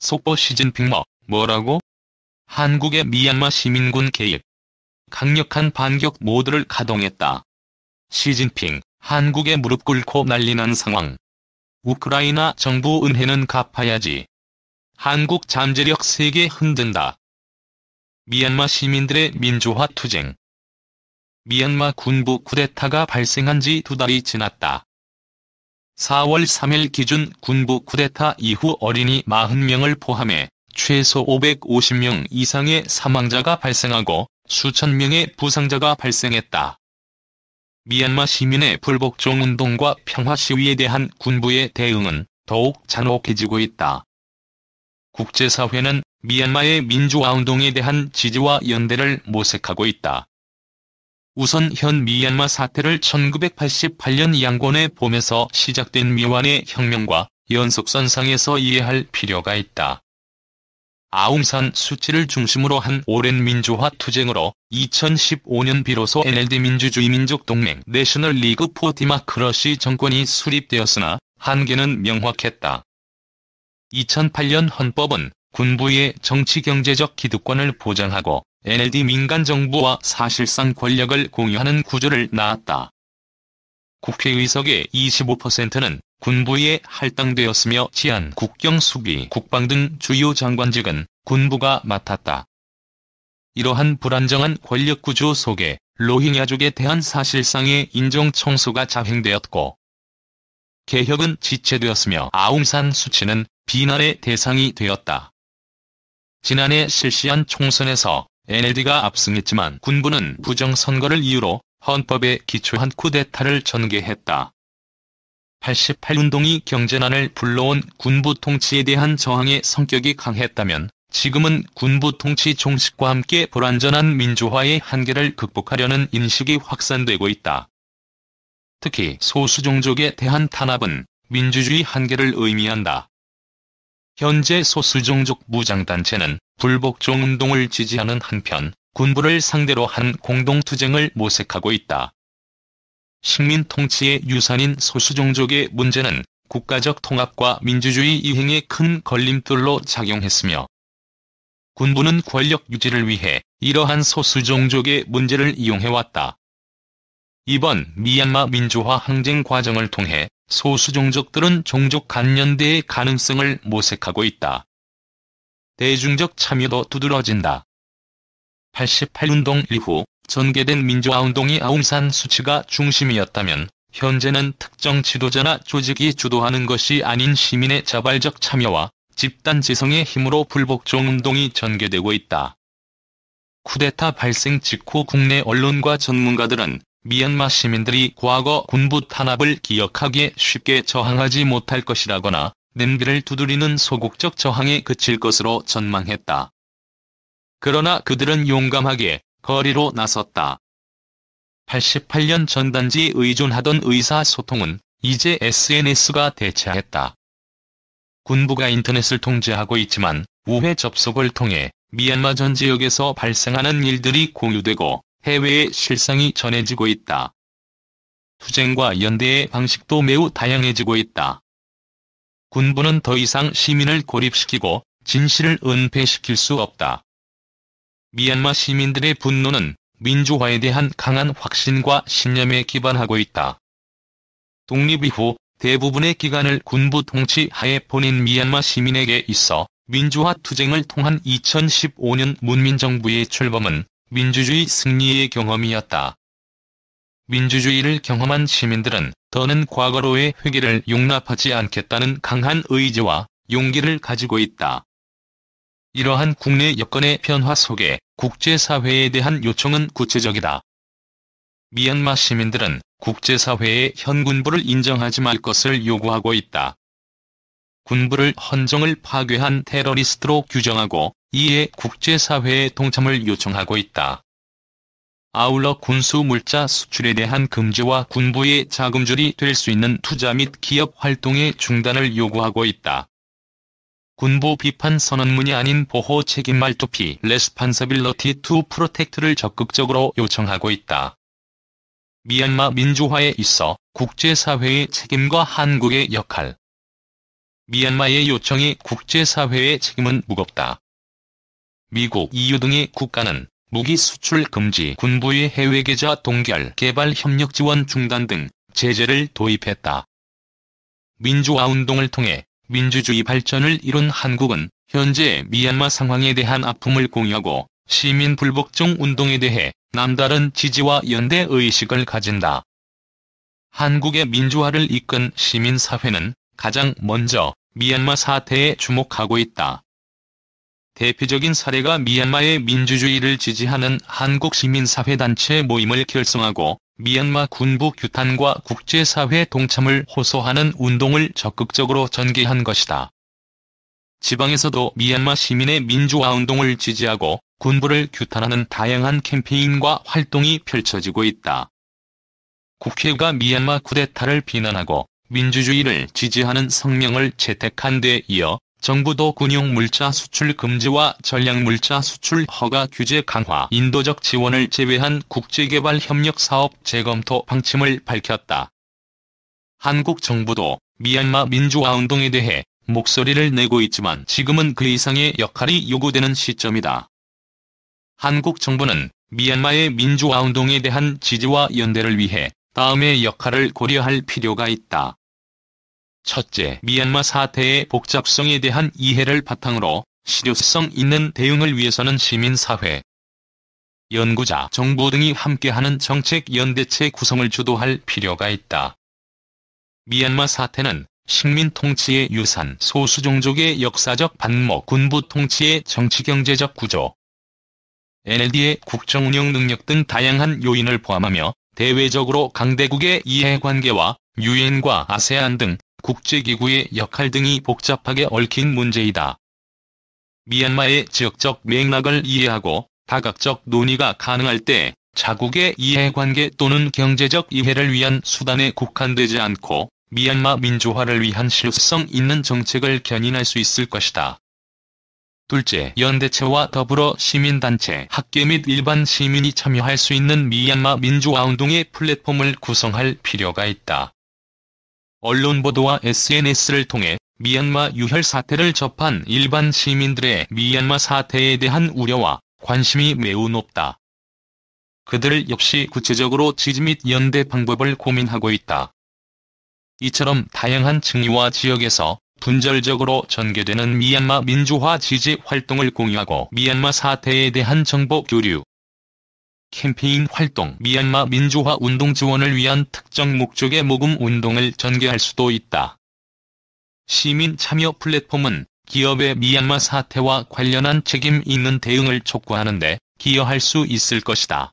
속보 시진핑 뭐라고? 한국의 미얀마 시민군 개입. 강력한 반격 모드를 가동했다. 시진핑, 한국에 무릎 꿇고 난리난 상황. 우크라이나 정부 은혜는 갚아야지. 한국 잠재력 세계 흔든다. 미얀마 시민들의 민주화 투쟁. 미얀마 군부 쿠데타가 발생한 지 2달이 지났다. 4월 3일 기준 군부 쿠데타 이후 어린이 40명을 포함해 최소 550명 이상의 사망자가 발생하고 수천 명의 부상자가 발생했다. 미얀마 시민의 불복종 운동과 평화 시위에 대한 군부의 대응은 더욱 잔혹해지고 있다. 국제사회는 미얀마의 민주화 운동에 대한 지지와 연대를 모색하고 있다. 우선 현 미얀마 사태를 1988년 양곤의 봄에서 시작된 미완의 혁명과 연속선상에서 이해할 필요가 있다. 아웅산 수치를 중심으로 한 오랜 민주화 투쟁으로 2015년 비로소 NLD 민주주의 민족동맹 내셔널 리그 포 디마크러시 정권이 수립되었으나 한계는 명확했다. 2008년 헌법은 군부의 정치-경제적 기득권을 보장하고 NLD 민간정부와 사실상 권력을 공유하는 구조를 낳았다. 국회의석의 25%는 군부에 할당되었으며 치안, 국경수비, 국방 등 주요 장관직은 군부가 맡았다. 이러한 불안정한 권력구조 속에 로힝야족에 대한 사실상의 인종청소가 자행되었고 개혁은 지체되었으며 아웅산 수치는 비난의 대상이 되었다. 지난해 실시한 총선에서 NLD가 압승했지만 군부는 부정선거를 이유로 헌법에 기초한 쿠데타를 전개했다. 88운동이 경제난을 불러온 군부 통치에 대한 저항의 성격이 강했다면 지금은 군부 통치 종식과 함께 불완전한 민주화의 한계를 극복하려는 인식이 확산되고 있다. 특히 소수종족에 대한 탄압은 민주주의 한계를 의미한다. 현재 소수종족 무장단체는 불복종 운동을 지지하는 한편 군부를 상대로 한 공동투쟁을 모색하고 있다. 식민 통치의 유산인 소수종족의 문제는 국가적 통합과 민주주의 이행에 큰 걸림돌로 작용했으며 군부는 권력 유지를 위해 이러한 소수종족의 문제를 이용해왔다. 이번 미얀마 민주화 항쟁 과정을 통해 소수종족들은 종족 간연대의 가능성을 모색하고 있다. 대중적 참여도 두드러진다. 88운동 이후 전개된 민주화운동이 아웅산 수치가 중심이었다면 현재는 특정 지도자나 조직이 주도하는 것이 아닌 시민의 자발적 참여와 집단 지성의 힘으로 불복종 운동이 전개되고 있다. 쿠데타 발생 직후 국내 언론과 전문가들은 미얀마 시민들이 과거 군부 탄압을 기억하기에 쉽게 저항하지 못할 것이라거나 냄비를 두드리는 소극적 저항에 그칠 것으로 전망했다. 그러나 그들은 용감하게 거리로 나섰다. 88년 전단지에 의존하던 의사소통은 이제 SNS가 대체했다. 군부가 인터넷을 통제하고 있지만 우회 접속을 통해 미얀마 전 지역에서 발생하는 일들이 공유되고 해외의 실상이 전해지고 있다. 투쟁과 연대의 방식도 매우 다양해지고 있다. 군부는 더 이상 시민을 고립시키고 진실을 은폐시킬 수 없다. 미얀마 시민들의 분노는 민주화에 대한 강한 확신과 신념에 기반하고 있다. 독립 이후 대부분의 기간을 군부 통치 하에 보낸 미얀마 시민에게 있어 민주화 투쟁을 통한 2015년 문민정부의 출범은 민주주의 승리의 경험이었다. 민주주의를 경험한 시민들은 더는 과거로의 회귀를 용납하지 않겠다는 강한 의지와 용기를 가지고 있다. 이러한 국내 여건의 변화 속에 국제사회에 대한 요청은 구체적이다. 미얀마 시민들은 국제사회에 현 군부를 인정하지 말 것을 요구하고 있다. 군부를 헌정을 파괴한 테러리스트로 규정하고 이에 국제사회의 동참을 요청하고 있다. 아울러 군수 물자 수출에 대한 금지와 군부의 자금줄이 될 수 있는 투자 및 기업 활동의 중단을 요구하고 있다. 군부 비판 선언문이 아닌 보호 책임 말투피 Responsibility to Protect를 적극적으로 요청하고 있다. 미얀마 민주화에 있어 국제사회의 책임과 한국의 역할 미얀마의 요청에 국제사회의 책임은 무겁다. 미국, EU 등의 국가는 무기 수출 금지, 군부의 해외 계좌 동결, 개발 협력 지원 중단 등 제재를 도입했다. 민주화 운동을 통해 민주주의 발전을 이룬 한국은 현재 미얀마 상황에 대한 아픔을 공유하고 시민 불복종 운동에 대해 남다른 지지와 연대 의식을 가진다. 한국의 민주화를 이끈 시민사회는 가장 먼저 미얀마 사태에 주목하고 있다. 대표적인 사례가 미얀마의 민주주의를 지지하는 한국시민사회단체 모임을 결성하고 미얀마 군부 규탄과 국제사회 동참을 호소하는 운동을 적극적으로 전개한 것이다. 지방에서도 미얀마 시민의 민주화운동을 지지하고 군부를 규탄하는 다양한 캠페인과 활동이 펼쳐지고 있다. 국회가 미얀마 쿠데타를 비난하고 민주주의를 지지하는 성명을 채택한 데 이어 정부도 군용 물자 수출 금지와 전략 물자 수출 허가 규제 강화, 인도적 지원을 제외한 국제개발 협력 사업 재검토 방침을 밝혔다. 한국 정부도 미얀마 민주화운동에 대해 목소리를 내고 있지만 지금은 그 이상의 역할이 요구되는 시점이다. 한국 정부는 미얀마의 민주화운동에 대한 지지와 연대를 위해 다음의 역할을 고려할 필요가 있다. 첫째, 미얀마 사태의 복잡성에 대한 이해를 바탕으로 실효성 있는 대응을 위해서는 시민사회, 연구자, 정부 등이 함께하는 정책연대체 구성을 주도할 필요가 있다. 미얀마 사태는 식민 통치의 유산, 소수종족의 역사적 반목, 군부 통치의 정치경제적 구조, NLD의 국정운영 능력 등 다양한 요인을 포함하며 대외적으로 강대국의 이해관계와 유엔과 아세안 등 국제기구의 역할 등이 복잡하게 얽힌 문제이다. 미얀마의 지역적 맥락을 이해하고 다각적 논의가 가능할 때 자국의 이해관계 또는 경제적 이해를 위한 수단에 국한되지 않고 미얀마 민주화를 위한 실효성 있는 정책을 견인할 수 있을 것이다. 둘째, 연대체와 더불어 시민단체, 학계 및 일반 시민이 참여할 수 있는 미얀마 민주화운동의 플랫폼을 구성할 필요가 있다. 언론 보도와 SNS를 통해 미얀마 유혈 사태를 접한 일반 시민들의 미얀마 사태에 대한 우려와 관심이 매우 높다. 그들 역시 구체적으로 지지 및 연대 방법을 고민하고 있다. 이처럼 다양한 층위와 지역에서 분절적으로 전개되는 미얀마 민주화 지지 활동을 공유하고 미얀마 사태에 대한 정보 교류, 캠페인 활동, 미얀마 민주화 운동 지원을 위한 특정 목적의 모금 운동을 전개할 수도 있다. 시민 참여 플랫폼은 기업의 미얀마 사태와 관련한 책임 있는 대응을 촉구하는 데 기여할 수 있을 것이다.